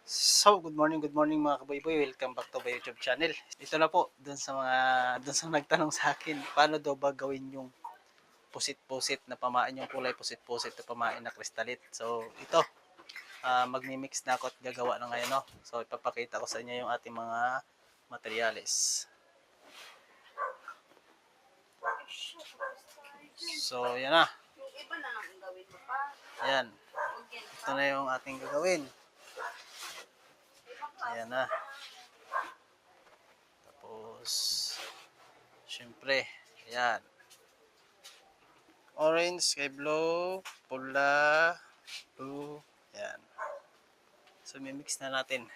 So, good morning mga kaboyboy. Welcome back to my YouTube channel. Ito na po, dun sa nagtanong sa akin, paano daw ba gawin yung pusit-pusit na pamain, yung kulay pusit-pusit na pamain na kristalit. So, ito, magmi-mix na ako at gagawa na ngayon, no? So, ipapakita ko sa inyo yung ating mga materyales. So, yan na. Ayan. Ito na yung ating gagawin. Ayan na. Tapos, syempre, ayan. Orange, sky blue, pula, blue, ayan. So, mimix na natin.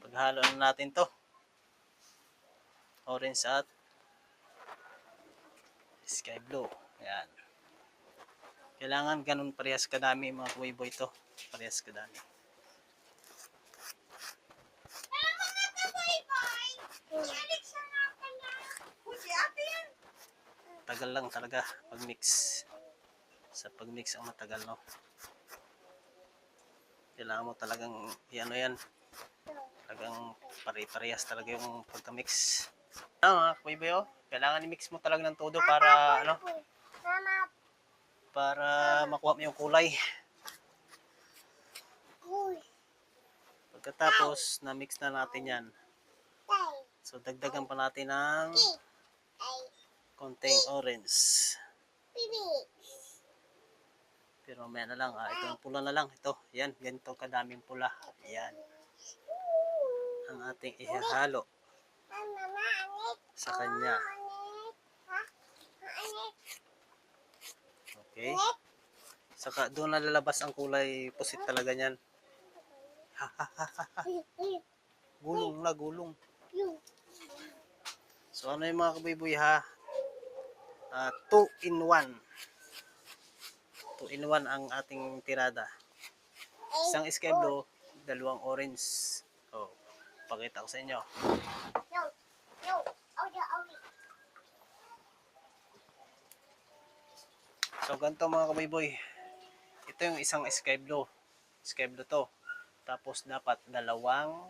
Paghalo na natin to. Orange at sky blue. Ayan. Kailangan ganun parehas kadami mga kuwiboy to. Parehas kadami. Tagal lang talaga pag-mix. Sa pag-mix ang matagal, no? Kailangan mo talagang ano yan. Talagang pare-parehas talaga yung pagka-mix. Mga kuwiboy, oh. Kailangan i-mix mo talaga ng todo para ano? Para makuha mo yung kulay. Pagkatapos na-mix na natin yan. So dagdagan pa natin ng konting orange. Pero mamaya na lang, itong pula na lang. Ito, yan, ganito kadaming pula. Yan. Ang ating ihahalo sa kanya. Okay. Saka doon nalalabas ang kulay pusit talaga niyan. Gulong na, gulong. So ano yung mga kabiboy ha? 2 in 1. 2 in 1 ang ating tirada. Isang sky blue, dalawang orange. Oh, pakita ko sa inyo. So ganito mga kabiboy. Ito yung isang sky blue. Sky blue to. Tapos dapat dalawang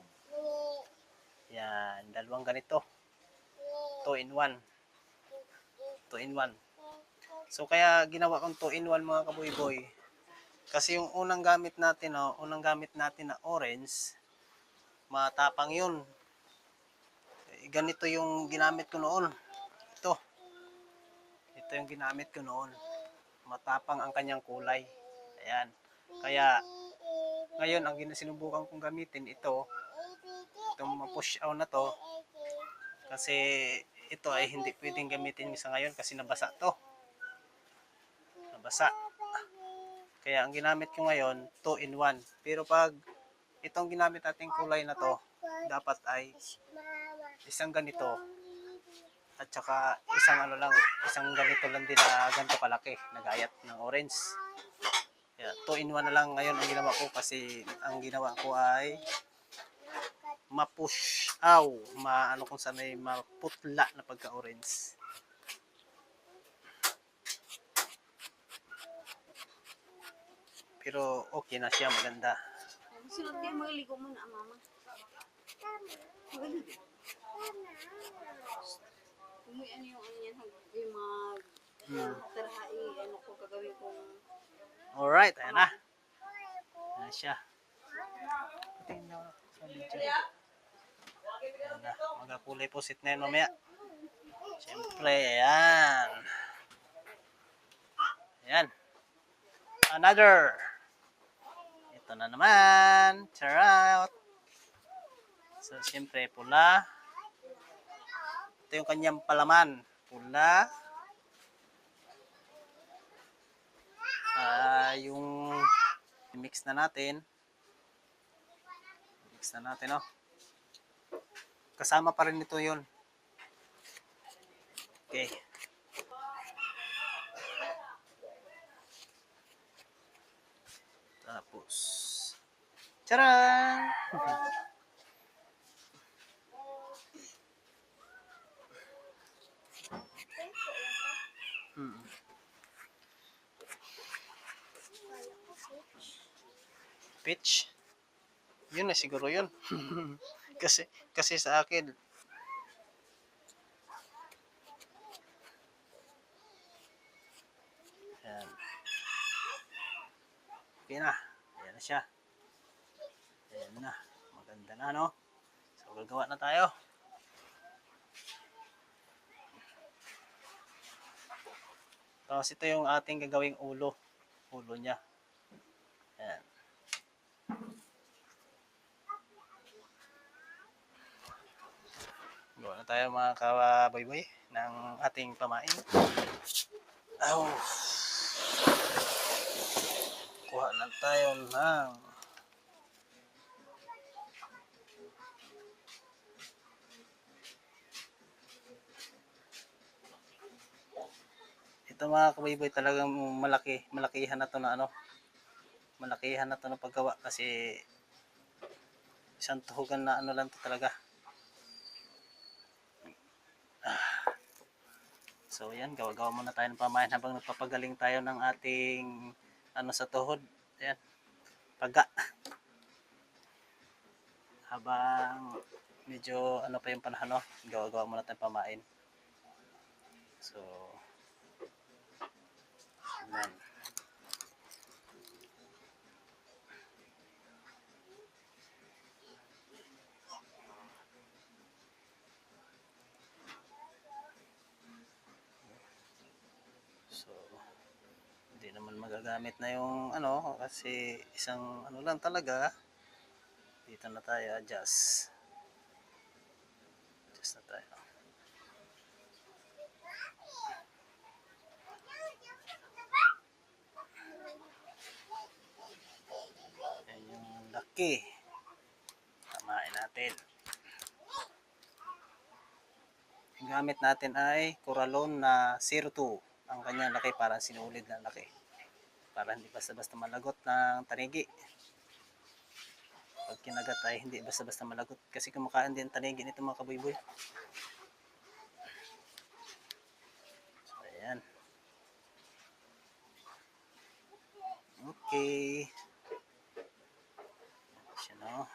yan, dalawang ganito. 2 in 1. 2 in 1. So kaya ginawa kong 2 in 1 mga kaboy-boy. Kasi yung unang gamit natin, na orange, matapang yun. Ganito yung ginamit ko noon. Ito yung ginamit ko noon. Matapang ang kanyang kulay. Ayan. Kaya ngayon ang sinubukan kong gamitin ito, itong push out na to, kasi ito ay hindi pwedeng gamitin sa ngayon kasi nabasa to. Nabasa. Kaya ang ginamit ko ngayon, 2 in 1. Pero pag itong ginamit nating kulay na to, dapat ay isang ganito at saka isang ganito lang din na ganito kalaki, nagayat ng orange. Kaya 2 in 1 na lang ngayon ang ginawa ko kasi ang ginawa ko ay ma-push out, ano kung saan ay maputla na pagka-orange. Pero okay na siya, maganda. Sunod kayo, magligo muna, mama. Magligo. Umuwi ano yung yan, yung mga tarhai, ano ko gagawin kong... Alright, ayan na. Ayan siya. Tingnan na sa video. Ayan na, magakulay po sit na yun mamaya. Siyempre, ayan. Ayan. Another. Ito na naman. Charot. So, siyempre, pula. Ito yung kanyang palaman. Pula. Yung mix na natin. Mix na natin, oh. Kasama pa rin ito yun. Okay. Tapos, tcharan! speech. Yun na siguro yun. kasi sa akin, ayan. Okay na. Ayan na siya. Ayan na. Maganda na, no? So, gagawa na tayo. Tapos ito yung ating gagawing ulo. Ulo niya. Ayan. Gawa na tayo mga kaboy-boy ng ating pamain. Oh. Kuha na tayo ng ito mga kaboy-boy, talagang malakihan na to na ano. Malakihan na to na paggawa kasi isang tuhugan na ano lang to talaga. So yan, gawa-gawa muna tayo ng pamain habang nagpapagaling tayo ng ating ano sa tuhod. Ayan, paga. Habang medyo ano pa yung panahon, no? Gawa-gawa muna tayo pamain. So, ayan. So, hindi naman magagamit na yung ano kasi isang ano lang talaga. Dito na tayo, adjust na tayo. Yan yung laki, tamain natin. Yung gamit natin ay Coralon na 02 ang kanyang laki, parang sinulid na laki para hindi basta-basta malagot ng tanigi. Pag kinagat ay hindi basta-basta malagot kasi kumakain din tanigi nito mga kaboy-boy. So, ayan. Okay. Siya no.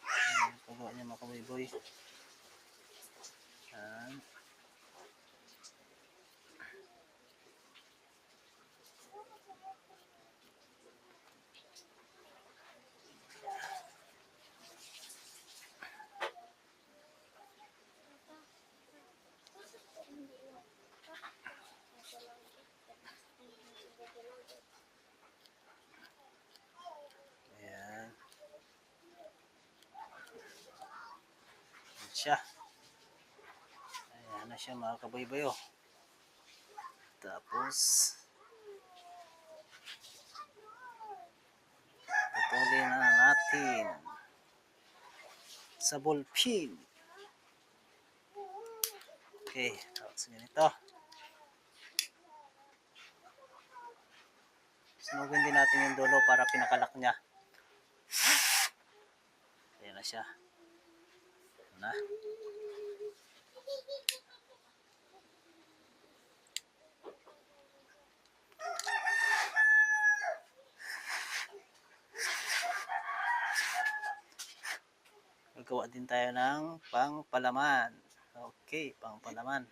Ayan, pagawa niya mga kaboy-boy. Ayan. Ayan. Ayan siya. Ayan na siya mga kaboy-boy oh. Tapos putulin na natin sa ballpen. Okay, tapos ganito. Sunugin din natin yung dulo para pinakalak niya. Ayan na siya. Ayan na. Gagawa din tayo ng pangpalaman. Okay, pangpalaman.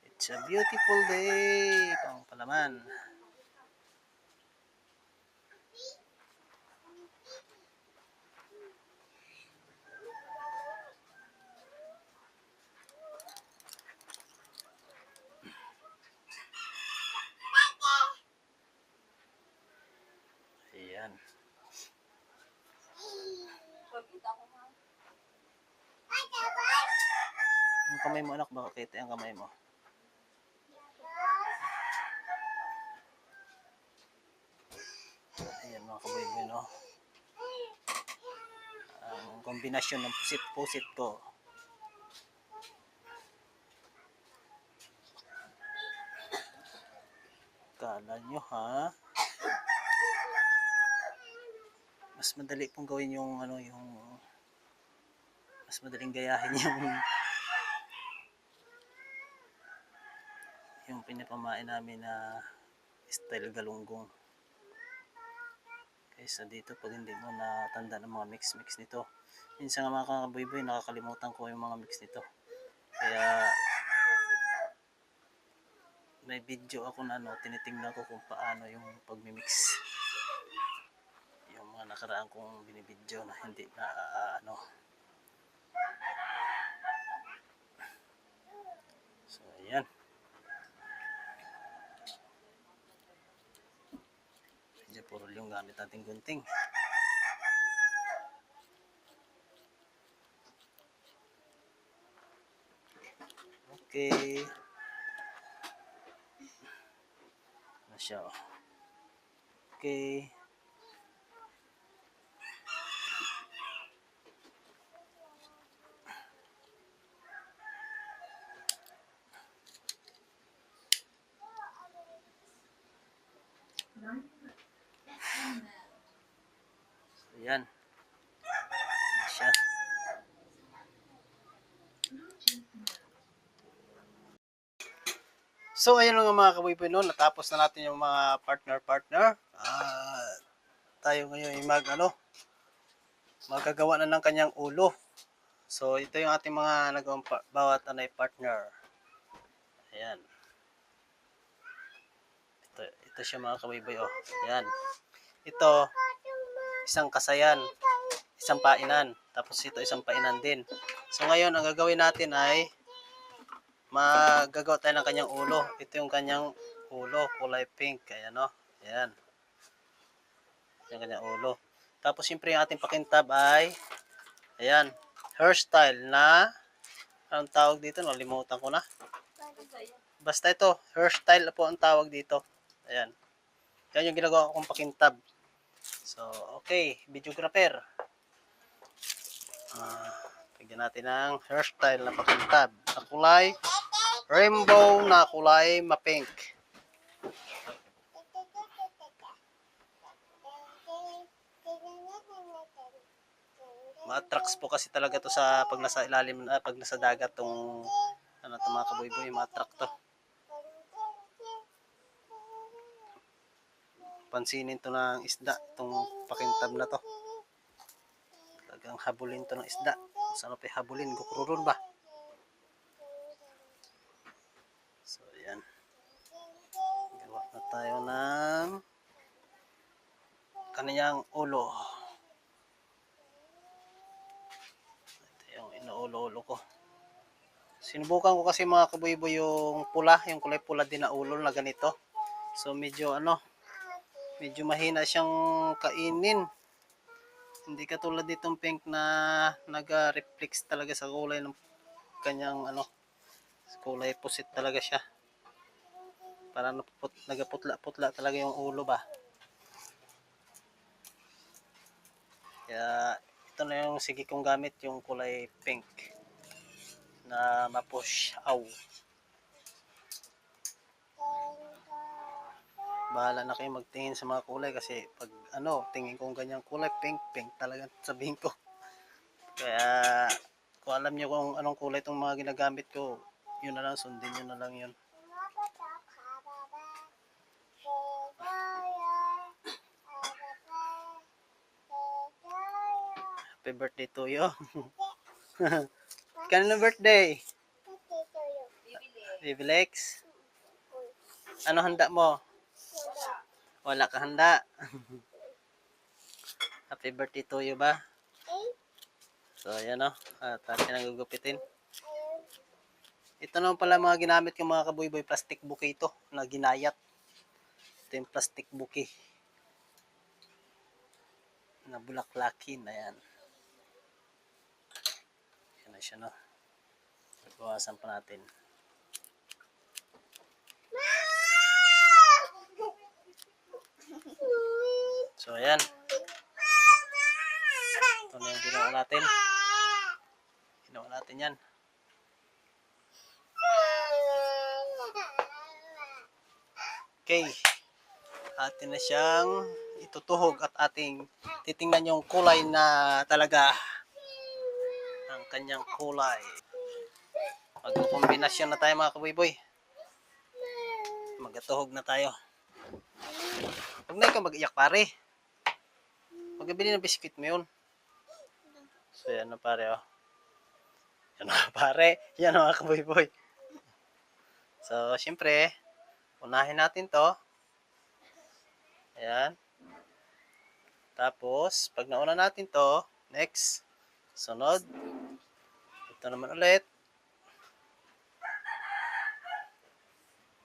It's a beautiful day. Pangpalaman. Ayan. Yung kamay mo anak, baka kita yung kamay mo. Ayan mga kaboy-boy no. Ang kombinasyon ng pusit-pusit ko. Kala nyo ha? Mas madali pong gawin yung ano yung mas madaling gayahin yung yung pinapamain namin na style galunggong. Kaysa dito pag hindi mo natanda ng mga mix nito. Minsan nga mga kaboyboy, nakakalimutan ko yung mga mix nito. Kaya may video ako na tinitingnan ko kung paano yung pagmimix. Yung mga nakaraan kong binibidyo na hindi na So ayan. Medyo puro yung gamit nating gunting. Okay. Ano siya? Okay. So, yan. Ano siya? So, ayun lang mga kaboyboy no. Natapos na natin yung mga partner. Tayo ngayon ay magagawa na ng kanyang ulo. So, ito yung ating mga nagawang bawat partner. Ayan. Ito siya mga kaboyboy. Oh. Ayan. Ito, isang kasayan, isang painan. Tapos ito, isang painan din. So, ngayon, ang gagawin natin ay magagawa tayo ng kanyang ulo. Ito yung kanyang ulo, kulay pink. Ayan o. Ayan. Yung kanyang ulo. Tapos siyempre yung ating pakintab ay ayan, hairstyle na anong tawag dito? Nalimutan ko na. Basta ito, hairstyle po ang tawag dito. Ayan. Yan yung ginagawa kong pakintab. So, okay. Videographer. Tignan natin ang hairstyle na pakintab. Na kulay rainbow na kulay mapink. Ma-attracts po kasi talaga to sa pag nasa ilalim, pag nasa dagat tong mga kaboyboy, ma-attract to. Pansinin to ng isda, tong pakintab na to. Talagang habulin to ng isda. Saan pa habulin? Gukururun ba? So, ayan. Gawa na tayo ng kanyang ulo. Ito yung inuulo-ulo ko. Sinubukan ko kasi mga kaboyboy yung pula, yung kulay pula din na ulo na ganito. So, medyo mahina siyang kainin. Hindi katulad ditong pink na nag-reflex talaga sa kulay ng kanyang kulay pusit talaga siya. Para nagaputla-putla talaga yung ulo ba. Kaya ito na yung sige kong gamit, yung kulay pink na mapush aw. Bahala na kayo magtingin sa mga kulay kasi pag tingin kong ganyang kulay pink talaga sabihin ko. Kaya kung alam niyo kung anong kulay itong mga ginagamit ko, yun na lang, sundin nyo na lang yun. Happy birthday to you. Kanino birthday? Bibilex. Ano handa mo? Wala ka handa. Happy birthday to you ba? So ayan o. At atin ang gugupitin. Ito naman pala mga ginamit yung mga kaboyboy, plastic bouquet ito na ginayat. Ito yung plastic bouquet na bulaklakin. Ayan. Ayan na siya no. Bawasan pa natin. So ayan. Ito na yung ginawa natin. Ginawa natin yan. Okay. Atin na siyang itutuhog at ating titingnan yung kulay na talaga ang kanyang kulay. Magkukombinasyon na tayo mga kaboyboy. Magatuhog na tayo. Huwag na ikaw mag-iyak pare. Magbili ng biscuit mo yun. So yan na pare oh. Yan na pare. Yan mga kaboy-boy. So syempre, unahin natin to. Ayan. Tapos, pag nauna natin to, next, sunod. Ito naman ulit.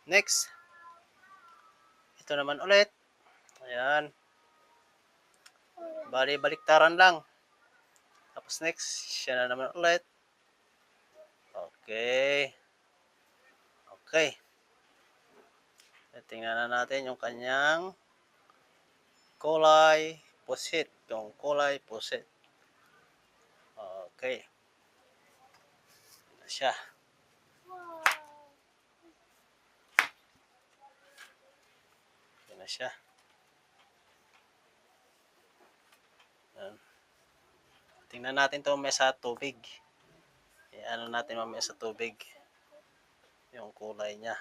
Next. Ito naman ulit. Ayan. Bali, baliktaran lang. Tapos next, siya na naman ulit. Okay. Okay. Tingnan na natin yung kanyang kulay pusit. Yung kulay pusit. Okay. Ito siya. Ito na siya. Ayan. Tingnan natin ito mamaya sa tubig. Ano natin mamaya sa tubig. Yung kulay niya.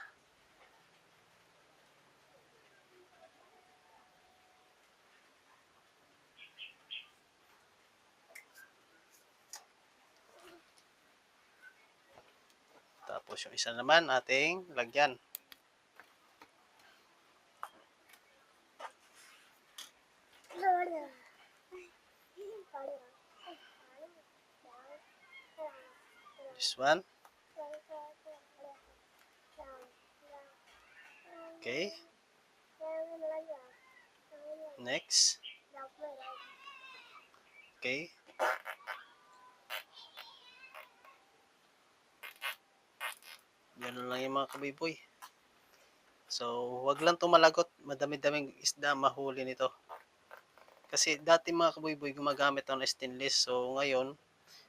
Tapos yung isa naman ating lagyan. This one. Okay. Next. Okay. Ganun lang yung mga kabiboy. So, wag lang tumalagot. Madami-daming isda mahuli nito. Kasi dati mga kaboy-boy gumagamit ako ng stainless. So, ngayon,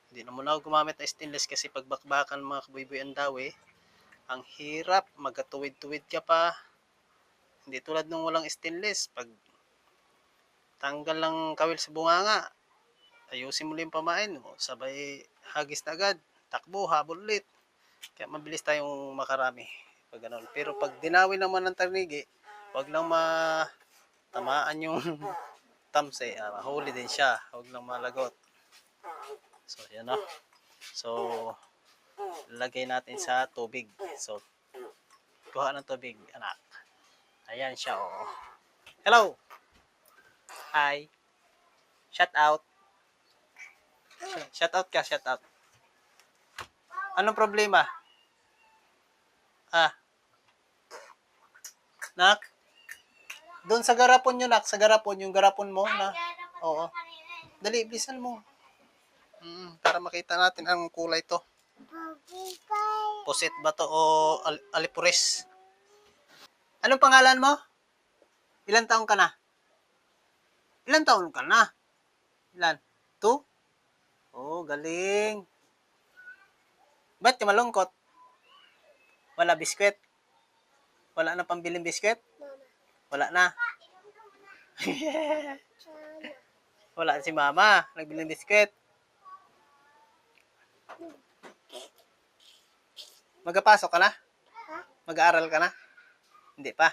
hindi na muna ako gumamit ng stainless kasi pagbakbakan mga kaboy-boy ang dawi, ang hirap. Magkatuwid-tuwid ka pa. Hindi tulad nung walang stainless. Pag tanggal lang kawil sa bunganga, ayusin mo lang yung pamain mo. Sabay hagis na agad. Takbo, habol ulit. Kaya mabilis tayong makarami. Pag ganun. Pero pag dinawi naman ng tarnigi, wag lang matamaan yung tamse. Mahuli din siya. Wag lang malagot. So, yan o. So, lagay natin sa tubig. So, kuha ng tubig, anak. Ayan siya, oh. Hello! Hi! Shout out! Shout out ka, shout out. Anong problema? Nak? Doon sa garapon yun, nak. Sa garapon, yung garapon mo na. Oo. Dali, bilisan mo. Para makita natin ang kulay to. Pusit ba to o alipures? Anong pangalan mo? Ilan taon ka na? Ilan taon ka na? Ilan? 2? Oh, galing. Ba't ka malungkot? Wala biskwit? Wala na pambiling biskwit? Wala na. Wala si mama. Nagbiling biskwit. Magpasok ka na? Mag-aaral ka na? Hindi pa.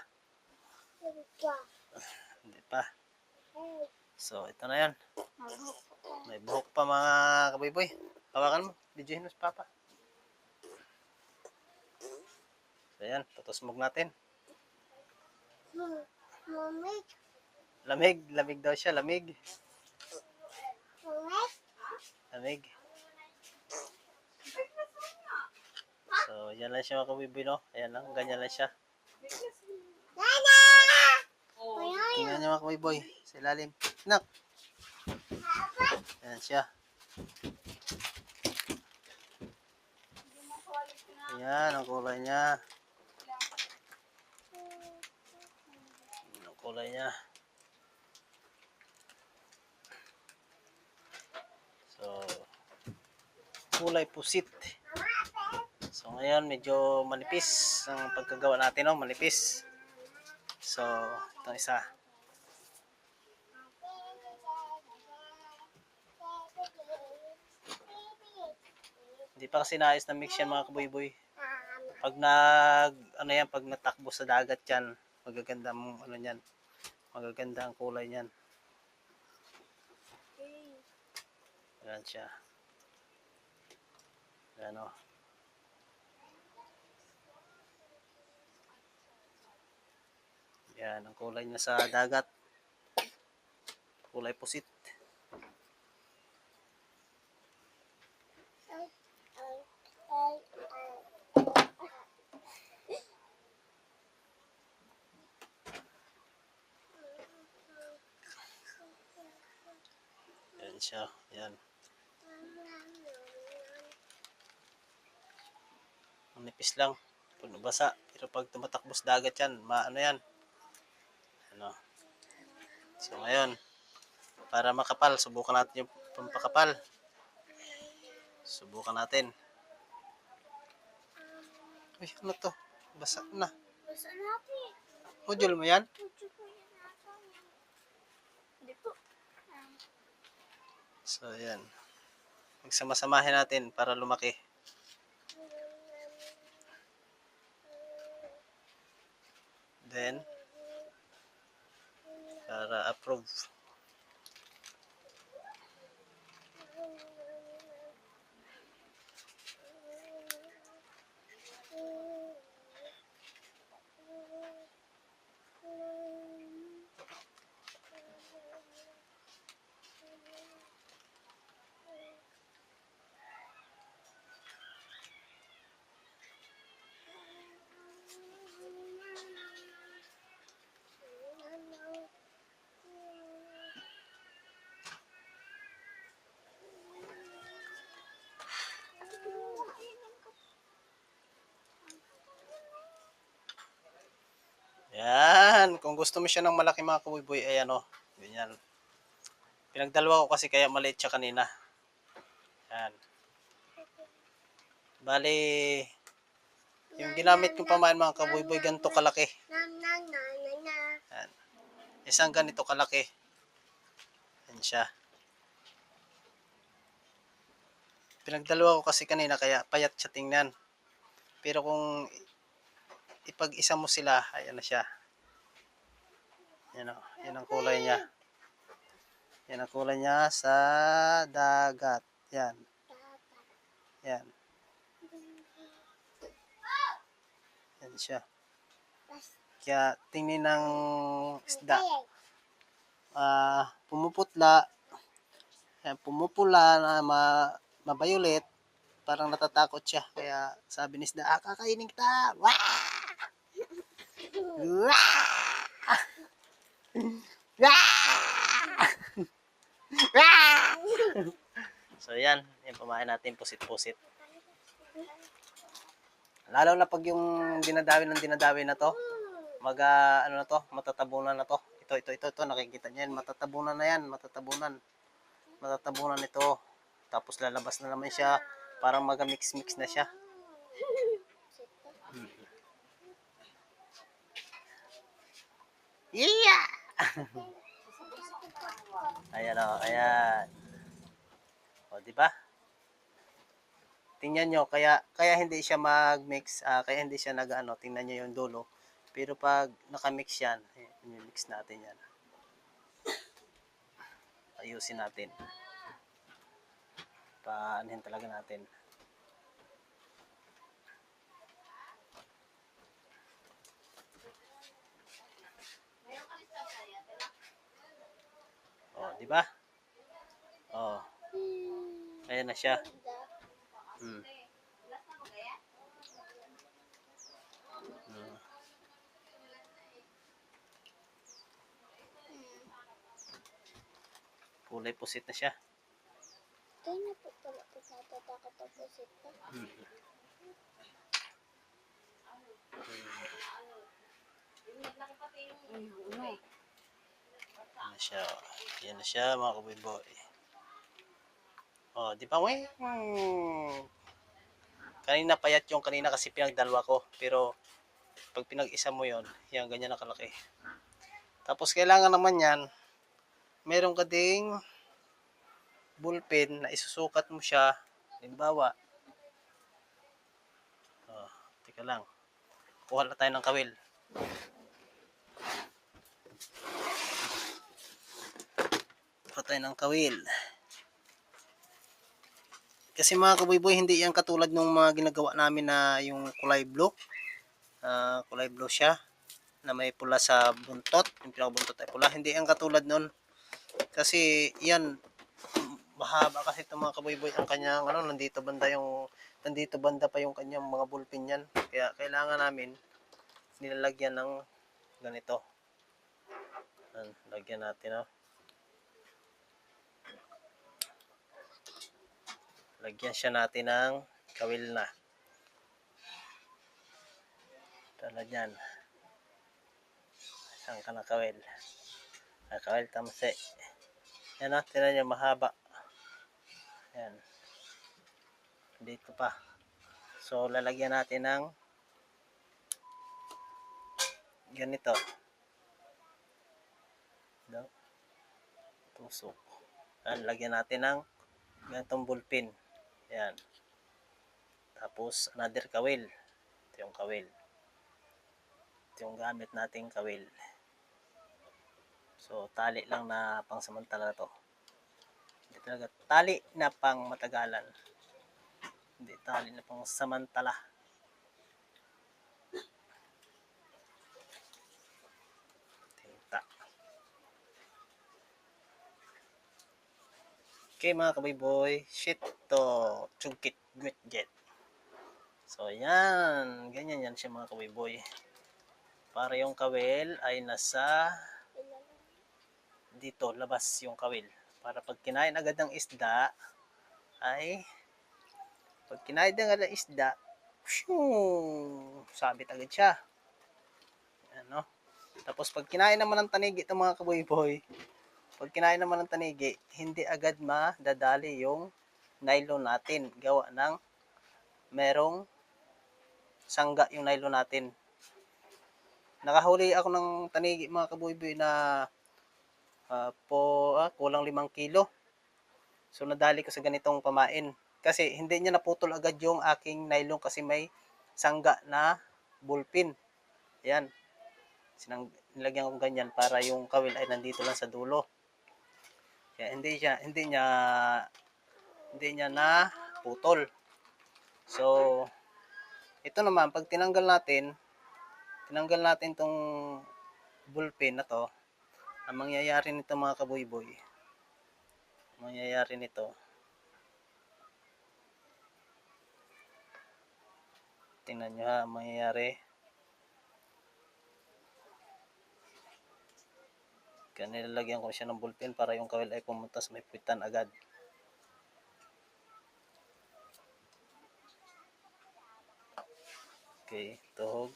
Hindi pa. So, ito na yan. May buhok pa mga kaboy-boy. Hawakan mo. Videohin mo si Papa. So, yan. Tutusmog natin. Lamig. Lamig daw siya. Lamig. Lamig. So, yan lang siya mga kaboy-boy, no? Ayan lang. Ganyan lang siya. Tingnan niyo mga kaboy-boy. Sa ilalim. Nak. Ayan siya. Ayan ang kulay niya. Ayan ang kulay niya. So, kulay pusit. So, ngayon medyo manipis ang pagkagawa natin, no? Manipis. So, itong isa. Hindi pa kasi naayos na mix yan mga kaboy-boy. Pag pag natakbo sa dagat yan, magaganda mong ano yan, magaganda ang kulay niyan. Yan siya. Yan o. Yan ang kulay niya sa dagat. Kulay pusit. Yan siya. Yan. Ang nipis lang. Pag nabasa. Pero pag tumatakbo sa dagat yan, maano yan. Ano. So ngayon, para makapal, subukan natin yung pampakapal. Subukan natin. Uy, ano to? Basa na. Basta natin. Module mo yan? Hindi po. So, yan. Magsama-samahin natin para lumaki. Then, para approve. Yan. Kung gusto mo siya ng malaki mga kabuboy, ay ano. Ganyan. Pinagdalawa ko kasi kaya maliit siya kanina. Yan. Bali, yung ginamit kong pamain mga kabuboy, ganito kalaki. Yan. Isang ganito kalaki. Yan siya. Pinagdalawa ko kasi kanina kaya payat siya tingnan. Pero kung ipag-isa mo sila, ayan na siya. Yan o, yan ang kulay niya. Yan ang kulay niya sa dagat. Yan. Yan. Yan siya. Kaya tingin ng isda. Pumuputla. Yan, pumupula na mabayulit. Parang natatakot siya. Kaya sabi ni isda, kakainin kita. Wah! Wah! So yan, yung pamain natin pusit-pusit. Lalo na pag yung dinadawi na to, ano na to, matatabunan na to. Ito, nakikita niyo yan, matatabunan na yan, matatabunan ito. Tapos lalabas na naman siya, parang maga-mix-mix na siya. Yeah! Ayan o, ayan. O, di ba? Tingnan nyo, kaya hindi siya mag-mix, kaya hindi siya nag-ano, tingnan nyo yung dulo. Pero pag naka-mix yan, mix natin yan. Ayusin natin. Paanahin talaga natin. O, di ba? O. Ayan na siya. Kulay pusit na siya. Kaya na po pala po sa tatakot ang pusit ko. Yan na siya. Yan na siya mga kaboy-boy. O, di ba? Kanina payat yung kanina kasi pinagdalwa ko. Pero pag pinag-isa mo yon, yan ganyan na kalaki. Tapos kailangan naman yan, meron ka ding ballpen na isusukat mo siya. Halimbawa, Teka lang. Kuha na tayo ng kawil. Kuha tayo ng kawil. Kasi mga kaboy-boy, hindi yan katulad nung mga ginagawa namin na yung kulay blue. Kulay blue siya na may pula sa buntot. Yung pinakabuntot ay pula. Hindi yan katulad nun. Kasi yan, mahaba kasi itong mga kaboy-boy ang kanyang nandito banda pa yung kanyang mga bulpin yan. Kaya kailangan namin nilalagyan ng ganito. Lagyan natin, oh. Lagyan siya natin ng kawil na. Tala dyan. Saan ka na kawil? Kawil tamse. Yan, oh. Tira niya mahaba. Yan. Dito pa. So, lalagyan natin ng ganito. Tusok. Yan, lagyan natin ng ganitong bulpin. Yan. Tapos, another kawil. Ito yung kawil. Ito yung gamit nating kawil. So, tali lang na pangsamantala to. Hindi talaga tali na pang matagalan. Hindi tali na pang samantala. Tinta. Okay mga kaboy-boy, shit to chungkit gwit-jet. So yan, ganyan yan siya mga kaboy-boy. Para yung kawil ay nasa dito, labas yung kawil. Para pag kinain agad ng isda, ay pag kinain agad ng isda, sabit agad siya. Ano? Tapos pag kinain naman ng tanigi itong mga kaboy-boy, pag kinain naman ng tanigi, hindi agad madadali yung nylon natin. Gawa ng merong sangga yung nylon natin. Nakahuli ako ng tanigi mga kaboy-boy na kulang 5 kilo. So nadali ko sa ganitong pamain. Kasi hindi niya naputol agad yung aking nylon kasi may sangga na bulpin. Ayan. Nilagyan ko ganyan para yung kawil ay nandito lang sa dulo. Kaya hindi niya na putol. So, ito naman, pag tinanggal natin tong bulpin na to, ang mangyayari nito mga kaboy-boy, tingnan nyo ha, ang mangyayari, kaya nilalagyan ko siya ng bulpin para yung kawil ay pumunta sa may puwitan agad. Okay, tuhog.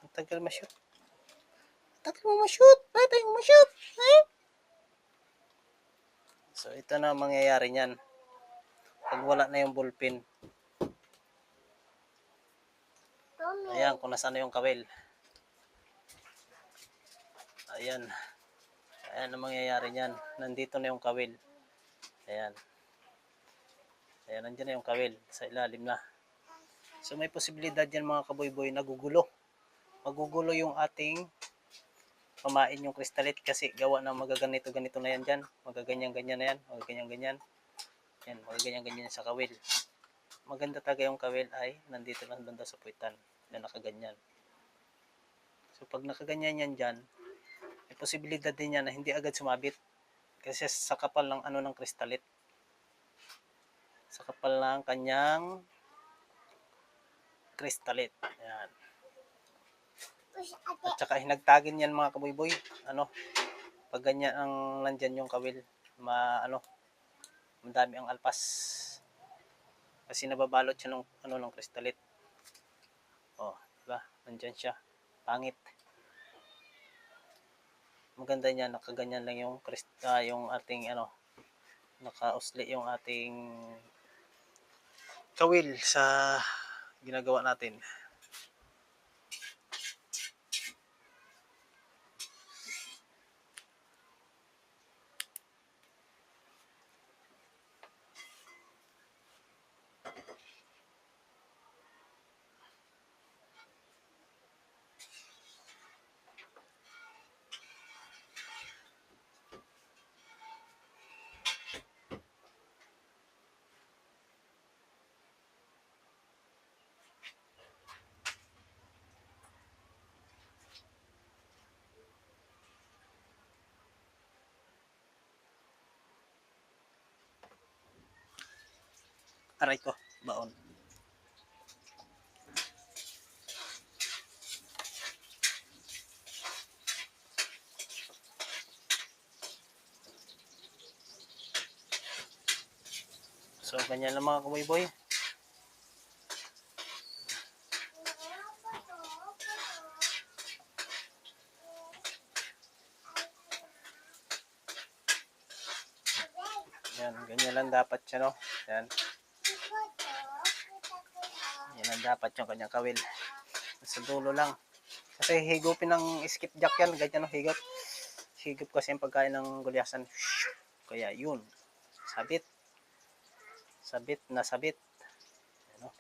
Ang tagal ma-shoot. Bakit tayo ma-shoot? So, ito na ang mangyayari niyan. Pag wala na yung bulpin. Ayan, kung nasaan na yung kawil. Ayan. Ayan ang mangyayari niyan. Nandito na yung kawil. Ayan. Ayan, nandiyan na yung kawil. Sa ilalim na. So, may posibilidad yan mga kaboy-boy na gugulo. Magugulo yung ating pamain yung kristalit kasi gawa na magaganito-ganito na yan dyan. Magaganyan-ganyan na yan. Magaganyan-ganyan. Yan, magaganyan-ganyan sa kawil. Maganda talaga yung kawil ay nandito lang banda sa puwitan na nakaganyan. So pag nakaganyan yan dyan, may posibilidad din yan na hindi agad sumabit kasi sa kapal ng ng kristalit. Sa kapal ng kanyang kristalit. Yan. At saka hinagtagin yan mga kaboy-boy. Pag ganyan ang nandyan yung kawil, madami ang alpas. Kasi nababalot siya ng kristalit. Oh, diba? Nandyan siya. Pangit. Maganda niya, nakaganyan lang yung ating nakausli yung ating kawil sa ginagawa natin. Aray ko, baon. So, ganyan lang mga kaboy-boy. Yan, ganyan lang dapat siya, no? Yan. Yan ang dapat yung kanyang kawil. Sa dulo lang. Kasi higupin ng skip jack yan. Ganyan, no? Higop. Higop kasi yung pagkain ng gulyasan. Kaya yun. Sabit. Sabit na sabit. Yan, no?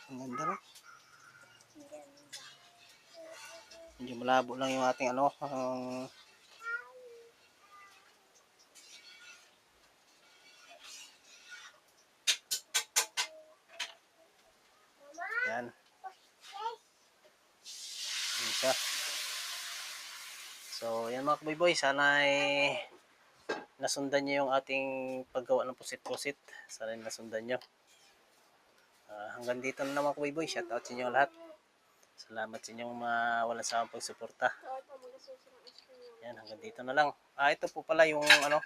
Ang ganda, no? Medyo malabo lang yung ating ano, yan. Yan siya. So, yan mga kaboy-boy, sana ay nasundan nyo yung ating paggawa ng pusit-pusit. Sana ay nasundan nyo. Hanggang dito na mga kaboy-boy. Shout out sa inyo lahat. Salamat sa inyong walang sawang pagsuporta. Yan, hanggang dito na lang. Ito po pala yung ano,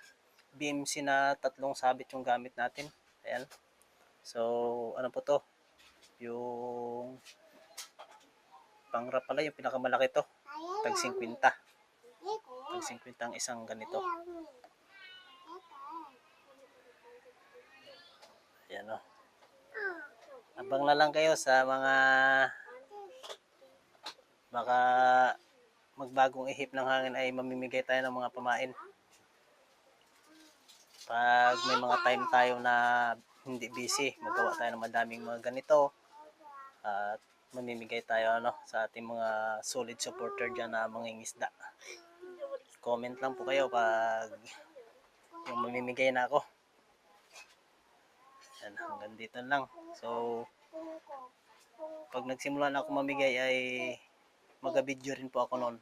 BMC na 3 sabit yung gamit natin. Ayan. So, ano po to? Yung pangrap pala, yung pinakamalaki to. Tag 50. Tag 50 ang isang ganito. Ayan, o. Abang na lang kayo sa mga baka magbagong ihip ng hangin ay mamimigay tayo ng mga pamain. Pag may mga time tayo na hindi busy, magawa tayo ng madaming mga ganito at mamimigay tayo ano, sa ating mga solid supporter dyan na mangingisda. Comment lang po kayo pag yung mamimigay na ako. Yan, hanggang dito lang. So, pag nagsimula na ako mamigay ay mag-video rin po ako noon.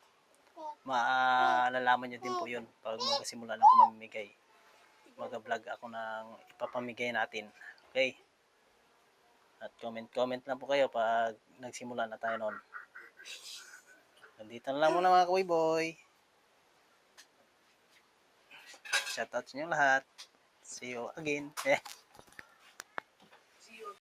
Maalalaman nyo din po yun pag magsimula na ako mamimigay. Mag-vlog ako ng ipapamigay natin. Okay? At comment lang po kayo pag nagsimula na tayo noon. Nandito na lang muna mga kaboy-boy. Shoutout sa inyo lahat. See you again.